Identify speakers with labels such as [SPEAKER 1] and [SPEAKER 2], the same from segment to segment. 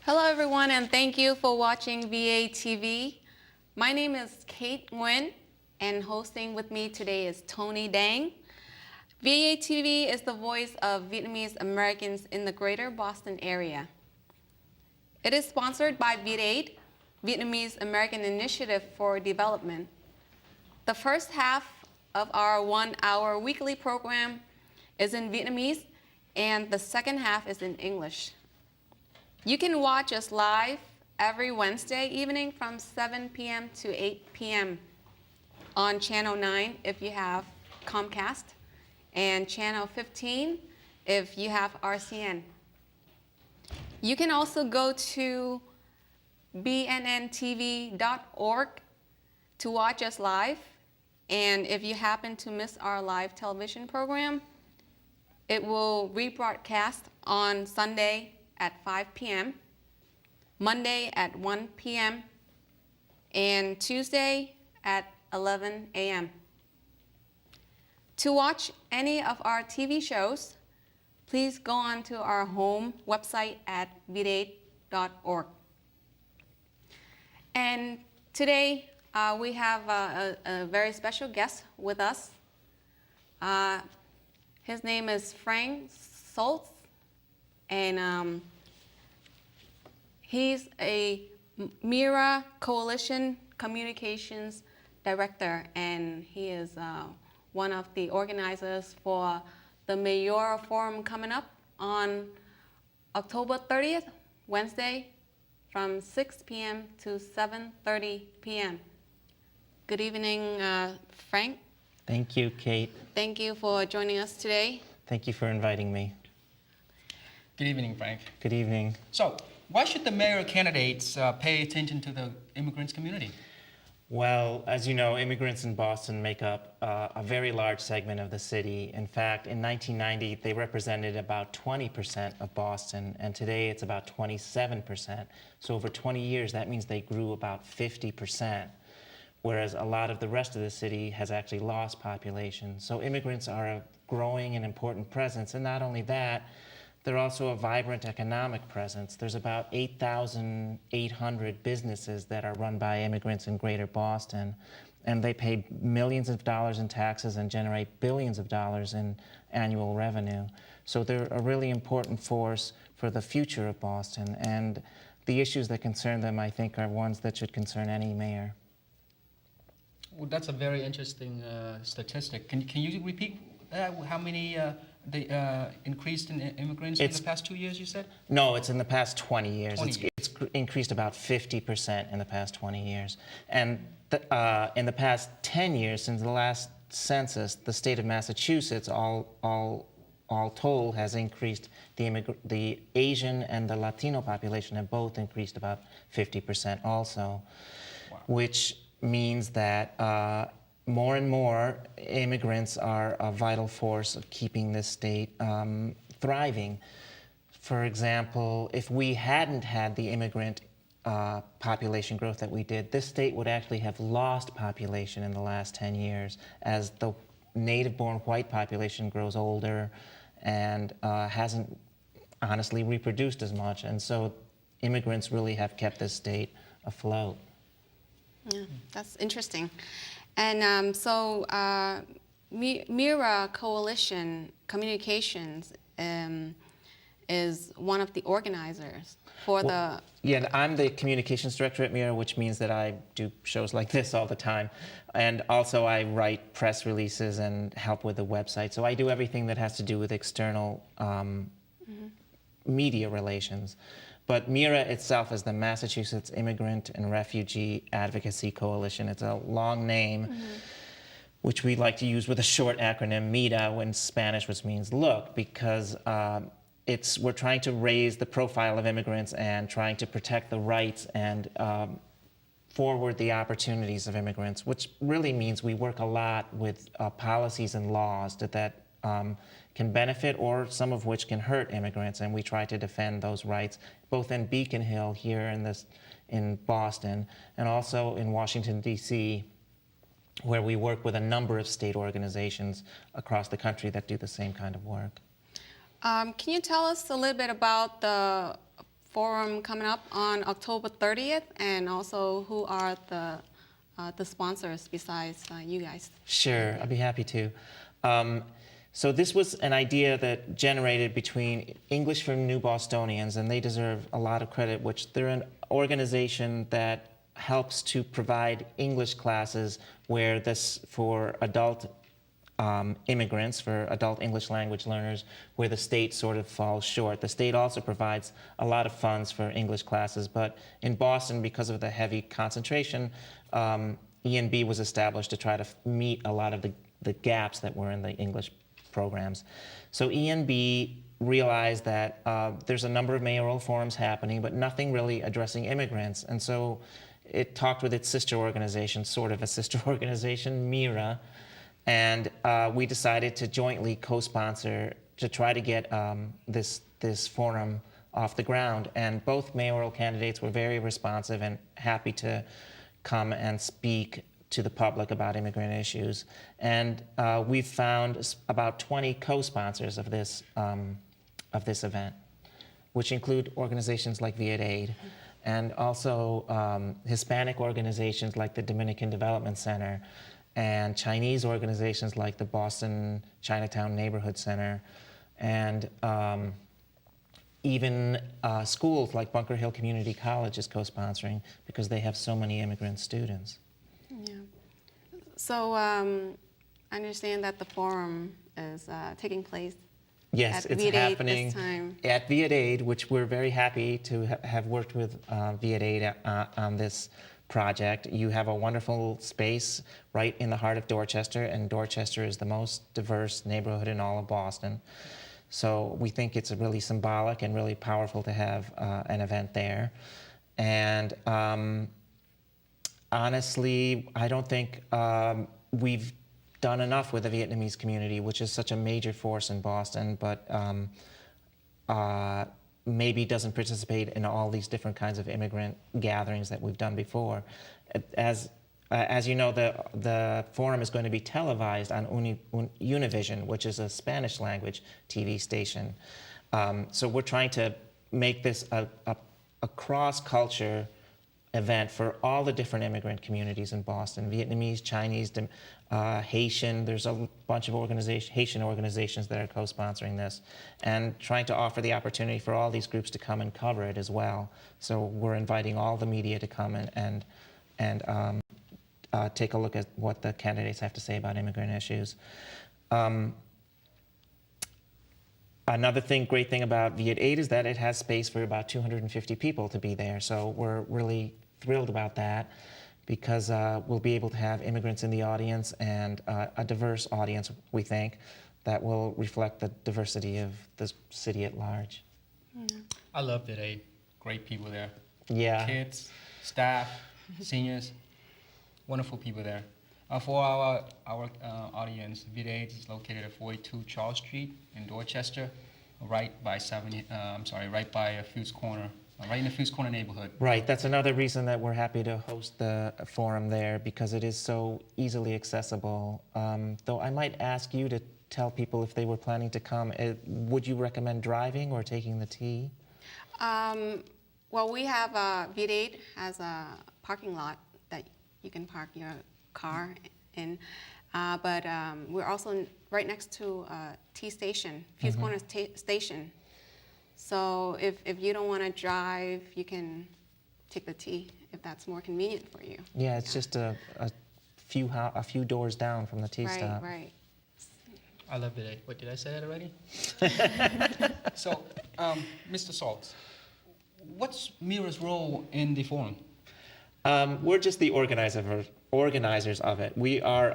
[SPEAKER 1] Hello everyone, and thank you for watching VATV. My name is Kate Nguyen, and hosting with me today is Tony Dang. VATV is the voice of Vietnamese Americans in the greater Boston area. It is sponsored by VATV, Vietnamese American Initiative for Development. The first half of our 1-hour weekly program is in Vietnamese, and the second half is in English. You can watch us live every Wednesday evening from 7 p.m. to 8 p.m. on Channel 9 if you have Comcast, and Channel 15 if you have RCN. You can also go to bnntv.org to watch us live, and if you happen to miss our live television program, it will rebroadcast on Sunday at 5 p.m., Monday at 1 p.m., and Tuesday at 11 a.m. To watch any of our TV shows, please go on to our home website at v8.org. And today we have a very special guest with us. His name is Frank Soults, and he's a MIRA Coalition Communications Director, and he is one of the organizers for the Mayoral Forum coming up on October 30th, Wednesday, from 6 p.m. to 7:30 p.m. Good evening, Frank.
[SPEAKER 2] Thank you, Kate.
[SPEAKER 1] Thank you for joining us today.
[SPEAKER 2] Thank you for inviting me.
[SPEAKER 3] Good evening, Frank.
[SPEAKER 2] Good evening.
[SPEAKER 3] So, why should the mayoral candidates pay attention to the immigrants community?
[SPEAKER 2] Well, as you know, immigrants in Boston make up a very large segment of the city. In fact, in 1990, they represented about 20% of Boston, and today it's about 27%. So over 20 years, that means they grew about 50%, whereas a lot of the rest of the city has actually lost population. So immigrants are a growing and important presence, and not only that, they're also a vibrant economic presence. There's about 8,800 businesses that are run by immigrants in greater Boston, and they pay millions of dollars in taxes and generate billions of dollars in annual revenue. So they're a really important force for the future of Boston, and the issues that concern them, I think, are ones that should concern any mayor.
[SPEAKER 3] Well, that's a very interesting statistic. Can you repeat how many increased in immigrants in the past 2 years, you said?
[SPEAKER 2] No, it's in the past 20 years.
[SPEAKER 3] 20 years.
[SPEAKER 2] It's increased about 50% in the past 20 years. And in the past 10 years, since the last census, the state of Massachusetts, all told, has increased the Asian and the Latino population have both increased about 50% also, wow. Which means that more and more immigrants are a vital force of keeping this state thriving. For example, if we hadn't had the immigrant population growth that we did, this state would actually have lost population in the last 10 years as the native-born white population grows older and hasn't honestly reproduced as much. And so immigrants really have kept this state afloat.
[SPEAKER 1] Yeah, that's interesting. And so MIRA Coalition Communications is one of the organizers for the...
[SPEAKER 2] Yeah, I'm the communications director at MIRA, which means that I do shows like this all the time. And also I write press releases and help with the website. So I do everything that has to do with external media relations. But MIRA itself is the Massachusetts Immigrant and Refugee Advocacy Coalition. It's a long name, which we like to use with a short acronym, MIRA, in Spanish, which means look, because we're trying to raise the profile of immigrants and trying to protect the rights and forward the opportunities of immigrants, which really means we work a lot with policies and laws that can benefit or some of which can hurt immigrants, and we try to defend those rights both in Beacon Hill here in Boston and also in Washington, D.C., where we work with a number of state organizations across the country that do the same kind of work.
[SPEAKER 1] Can you tell us a little bit about the forum coming up on October 30th, and also who are the sponsors besides you guys?
[SPEAKER 2] Sure, I'd be happy to. So this was an idea that generated between English for New Bostonians, and they deserve a lot of credit, which they're an organization that helps to provide English classes where this for adult immigrants, for adult English language learners, where the state sort of falls short. The state also provides a lot of funds for English classes, but in Boston, because of the heavy concentration, E&B was established to try to meet a lot of the gaps that were in the English programs. So E&B realized that there's a number of mayoral forums happening, but nothing really addressing immigrants. And so it talked with its sister organization, sort of a sister organization, MIRA, and we decided to jointly co-sponsor to try to get this forum off the ground. And both mayoral candidates were very responsive and happy to come and speak to the public about immigrant issues. And we've found about 20 co-sponsors of this event, which include organizations like VATV and also Hispanic organizations like the Dominican Development Center and Chinese organizations like the Boston Chinatown Neighborhood Center, and even schools like Bunker Hill Community College is co-sponsoring because they have so many immigrant students.
[SPEAKER 1] Yeah. So I understand that the forum is taking place
[SPEAKER 2] Yes,
[SPEAKER 1] at
[SPEAKER 2] it's
[SPEAKER 1] VATV
[SPEAKER 2] happening
[SPEAKER 1] this time.
[SPEAKER 2] at VATV, which we're very happy to have worked with VATV on this project. You have a wonderful space right in the heart of Dorchester, and Dorchester is the most diverse neighborhood in all of Boston. So we think it's really symbolic and really powerful to have an event there. And honestly, I don't think we've done enough with the Vietnamese community, which is such a major force in Boston, but maybe doesn't participate in all these different kinds of immigrant gatherings that we've done before. As you know, the forum is going to be televised on Univision, which is a Spanish language TV station. So we're trying to make this a cross-culture event for all the different immigrant communities in Boston: Vietnamese, Chinese, Haitian. There's a bunch of Haitian organizations that are co-sponsoring this, and trying to offer the opportunity for all these groups to come and cover it as well. So we're inviting all the media to come and take a look at what the candidates have to say about immigrant issues. Another great thing about VATV is that it has space for about 250 people to be there. So we're really thrilled about that, because we'll be able to have immigrants in the audience and a diverse audience, we think, that will reflect the diversity of the city at large.
[SPEAKER 1] Yeah.
[SPEAKER 3] I love VATV. Great people there.
[SPEAKER 2] Yeah.
[SPEAKER 3] Kids, staff, seniors, wonderful people there. For our audience, VATV is located at 42 Charles Street in Dorchester, right by Fuse Corner. Right in the Fuse Corner neighborhood.
[SPEAKER 2] Right, that's another reason that we're happy to host the forum there, because it is so easily accessible. Though I might ask you to tell people, if they were planning to come, would you recommend driving or taking the T?
[SPEAKER 1] Well, we have VATV has a parking lot that you can park your car in, but we're also right next to T station, Fuse Corner station. So if you don't want to drive, you can take the T if that's more convenient for you.
[SPEAKER 2] Yeah, it's just a few doors down from the T stop.
[SPEAKER 1] Right.
[SPEAKER 3] I love VATV. What, did I say that already? So, Mr. Soults, what's MIRA's role in the forum?
[SPEAKER 2] We're just the organizers of it. We are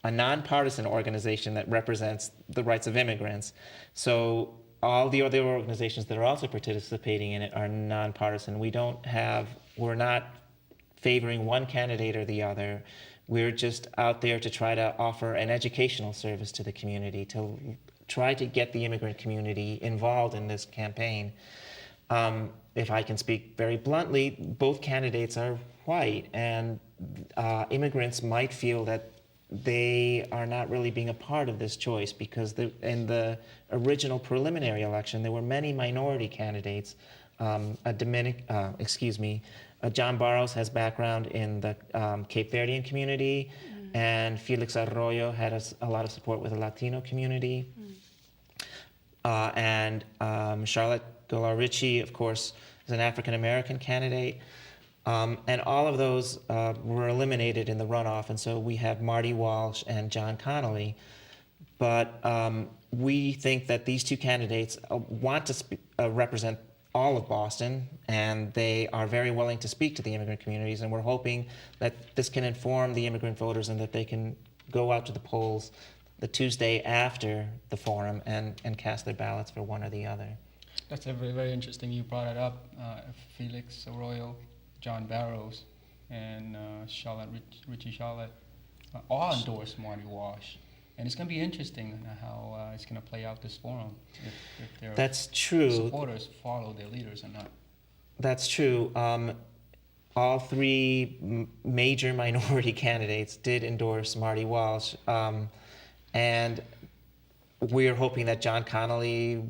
[SPEAKER 2] a nonpartisan organization that represents the rights of immigrants. So all the other organizations that are also participating in it are nonpartisan. We're not favoring one candidate or the other. We're just out there to try to offer an educational service to the community, to try to get the immigrant community involved in this campaign. If I can speak very bluntly, both candidates are white, and immigrants might feel that they are not really being a part of this choice, because in the original preliminary election, there were many minority candidates John Barrows has background in the Cape Verdean community, and Felix Arroyo had a lot of support with the Latino community. And Charlotte Golar-Ritchie, of course, is an African-American candidate. And all of those were eliminated in the runoff, and so we have Marty Walsh and John Connolly. But we think that these two candidates want to represent all of Boston, and they are very willing to speak to the immigrant communities, and we're hoping that this can inform the immigrant voters and that they can go out to the polls the Tuesday after the forum and cast their ballots for one or the other.
[SPEAKER 3] That's a very, very interesting. You brought it up. Felix Arroyo, John Barrows, and Richie Charlotte all endorsed Marty Walsh. And it's going to be interesting how it's going to play out this forum, if their
[SPEAKER 2] That's true.
[SPEAKER 3] supporters follow their leaders or not.
[SPEAKER 2] That's true. All three major minority candidates did endorse Marty Walsh. And we're hoping that John Connolly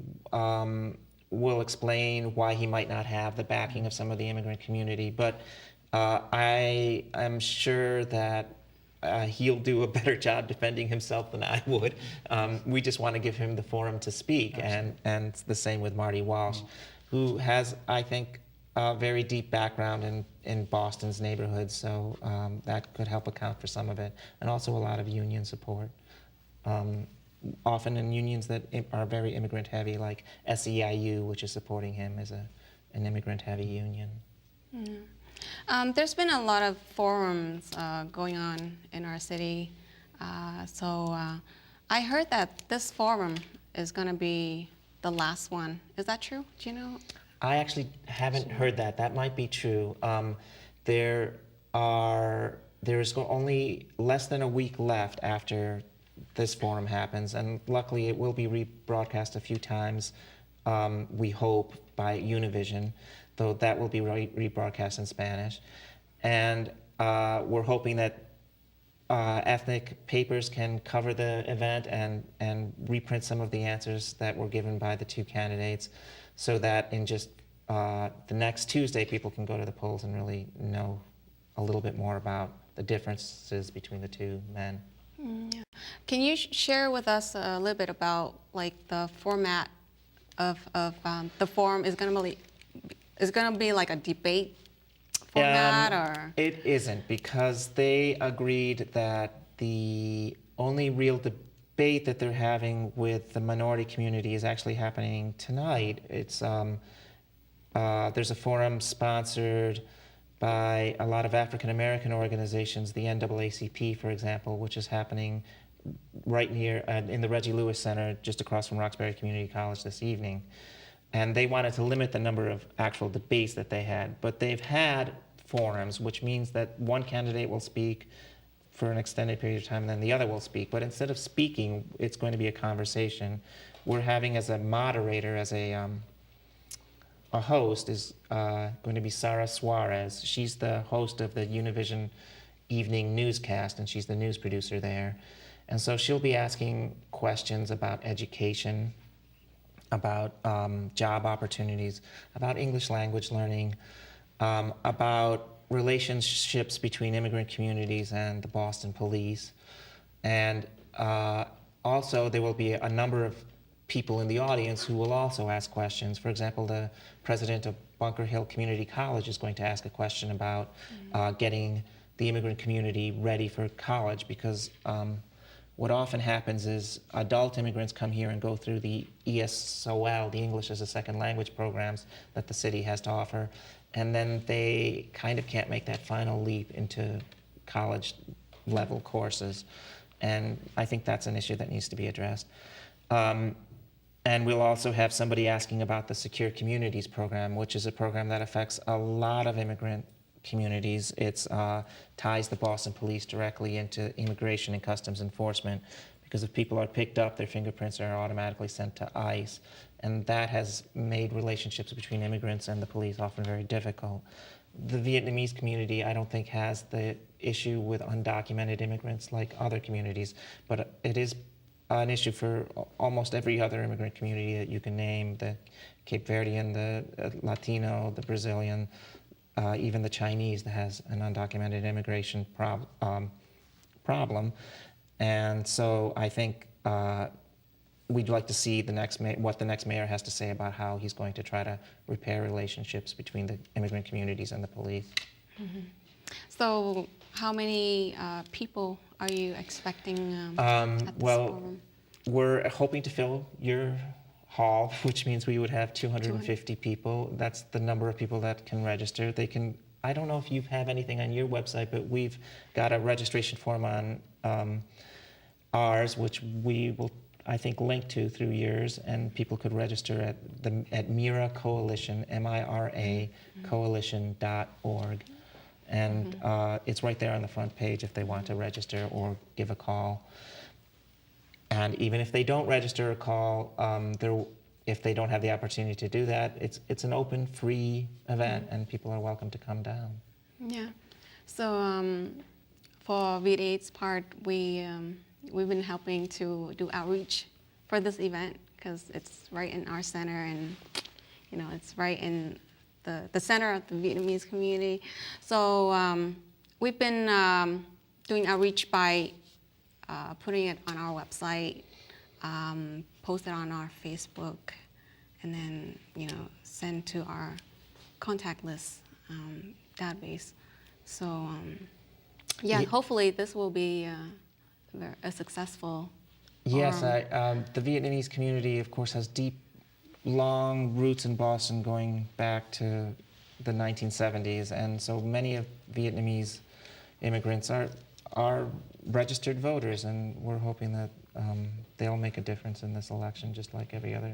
[SPEAKER 2] will explain why he might not have the backing of some of the immigrant community. But I am sure that he'll do a better job defending himself than I would. We just want to give him the forum to speak, and the same with Marty Walsh, who has, I think, a very deep background in Boston's neighborhoods, so that could help account for some of it, and also a lot of union support. Often in unions that are very immigrant heavy, like SEIU, which is supporting him as an immigrant heavy union.
[SPEAKER 1] There's been a lot of forums going on in our city. So I heard that this forum is going to be the last one. Is that true? Do you know?
[SPEAKER 2] I actually haven't heard that. That might be true. There is only less than a week left after this forum happens, and luckily it will be rebroadcast a few times, we hope, by Univision, though that will be rebroadcast in Spanish. And we're hoping that ethnic papers can cover the event and reprint some of the answers that were given by the two candidates, so that in just the next Tuesday people can go to the polls and really know a little bit more about the differences between the two men.
[SPEAKER 1] Yeah. Can you share with us a little bit about like the format of the forum? Is going to be like a debate format, or?
[SPEAKER 2] It isn't, because they agreed that the only real debate that they're having with the minority community is actually happening tonight. It's there's a forum sponsored by a lot of African American organizations, the NAACP, for example, which is happening right near in the Reggie Lewis Center, just across from Roxbury Community College this evening. And they wanted to limit the number of actual debates that they had, but they've had forums, which means that one candidate will speak for an extended period of time, and then the other will speak. But instead of speaking, it's going to be a conversation. We're having as a moderator, as a host, is going to be Sarah Suarez. She's the host of the Univision evening newscast, and she's the news producer there. And so she'll be asking questions about education, about job opportunities, about English language learning, about relationships between immigrant communities and the Boston police. And also there will be a number of people in the audience who will also ask questions. For example, the president of Bunker Hill Community College is going to ask a question about getting the immigrant community ready for college, because what often happens is adult immigrants come here and go through the ESOL, the English as a Second Language programs that the city has to offer, and then they kind of can't make that final leap into college level courses. And I think that's an issue that needs to be addressed. And we'll also have somebody asking about the Secure Communities program, which is a program that affects a lot of immigrant communities. It ties the Boston police directly into immigration and customs enforcement, because if people are picked up, their fingerprints are automatically sent to ICE. And that has made relationships between immigrants and the police often very difficult. The Vietnamese community, I don't think, has the issue with undocumented immigrants like other communities, but it is an issue for almost every other immigrant community that you can name, the Cape Verdean, the Latino, the Brazilian, even the Chinese that has an undocumented immigration problem. And so I think we'd like to see what the next mayor has to say about how he's going to try to repair relationships between the immigrant communities and the police.
[SPEAKER 1] Mm-hmm. So how many people are you expecting at this forum?
[SPEAKER 2] We're hoping to fill your hall, which means we would have 250 people. That's the number of people that can register. I don't know if you have anything on your website, but we've got a registration form on ours, which we will, I think, link to through yours, and people could register at MIRA Coalition, MIRA coalition.org. And it's right there on the front page if they want to register or give a call. And even if they don't register or call, if they don't have the opportunity to do that, it's an open, free event, and people are welcome to come down.
[SPEAKER 1] Yeah. So for VATV's part, we've been helping to do outreach for this event because it's right in our center, and it's right in the center of the Vietnamese community. So we've been doing outreach by putting it on our website, post it on our Facebook, and then send to our contact list database. So hopefully this will be a successful
[SPEAKER 2] Yes,
[SPEAKER 1] forum.
[SPEAKER 2] the Vietnamese community, of course, has deep, long roots in Boston going back to the 1970s, and so many of Vietnamese immigrants are registered voters, and we're hoping that they'll make a difference in this election, just like every other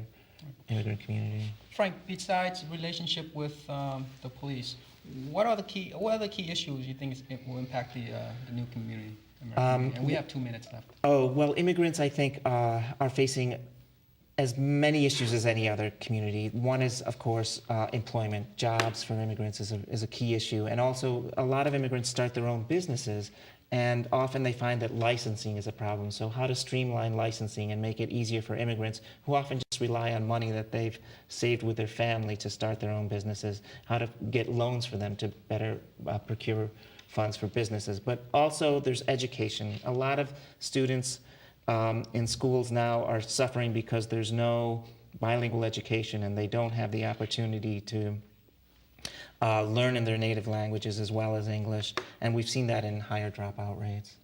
[SPEAKER 2] immigrant community.
[SPEAKER 3] Frank, besides relationship with the police, what are the key issues you think will impact the new community? And we have 2 minutes left.
[SPEAKER 2] Oh, well, immigrants, I think, are facing as many issues as any other community. One is, of course, employment. Jobs for immigrants is a key issue. And also, a lot of immigrants start their own businesses, and often they find that licensing is a problem. So how to streamline licensing and make it easier for immigrants who often just rely on money that they've saved with their family to start their own businesses, how to get loans for them to better procure funds for businesses. But also there's education. A lot of students in schools now are suffering because there's no bilingual education, and they don't have the opportunity to learn in their native languages as well as English, and we've seen that in higher dropout rates.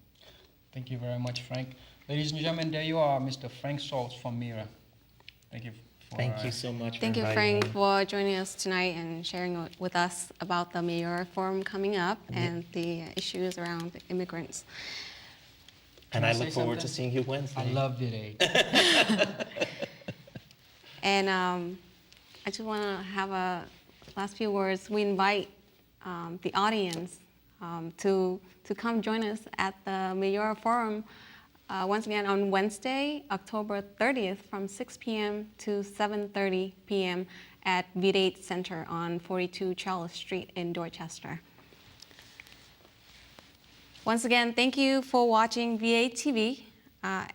[SPEAKER 3] Thank you very much, Frank. Ladies and gentlemen, there you are, Mr. Frank Soults from MIRA. Thank you.
[SPEAKER 2] Thank you so much.
[SPEAKER 1] Thank you, Frank, for joining us tonight and sharing with us about the Mayor Forum coming up and the issues around immigrants.
[SPEAKER 2] And I look forward to seeing you Wednesday.
[SPEAKER 3] I love VATV.
[SPEAKER 1] And I just want to have a last few words. We invite the audience to come join us at the Mayor Forum once again on Wednesday, October 30th from 6 p.m. to 7:30 p.m. at VATV Center on 42 Charles Street in Dorchester. Once again, thank you for watching VATV.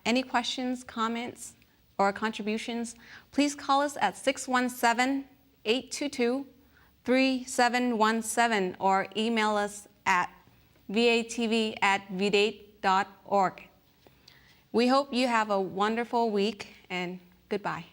[SPEAKER 1] Any questions, comments, or contributions, please call us at 617-822-3717 or email us at vatv@vatate.org. We hope you have a wonderful week, and goodbye.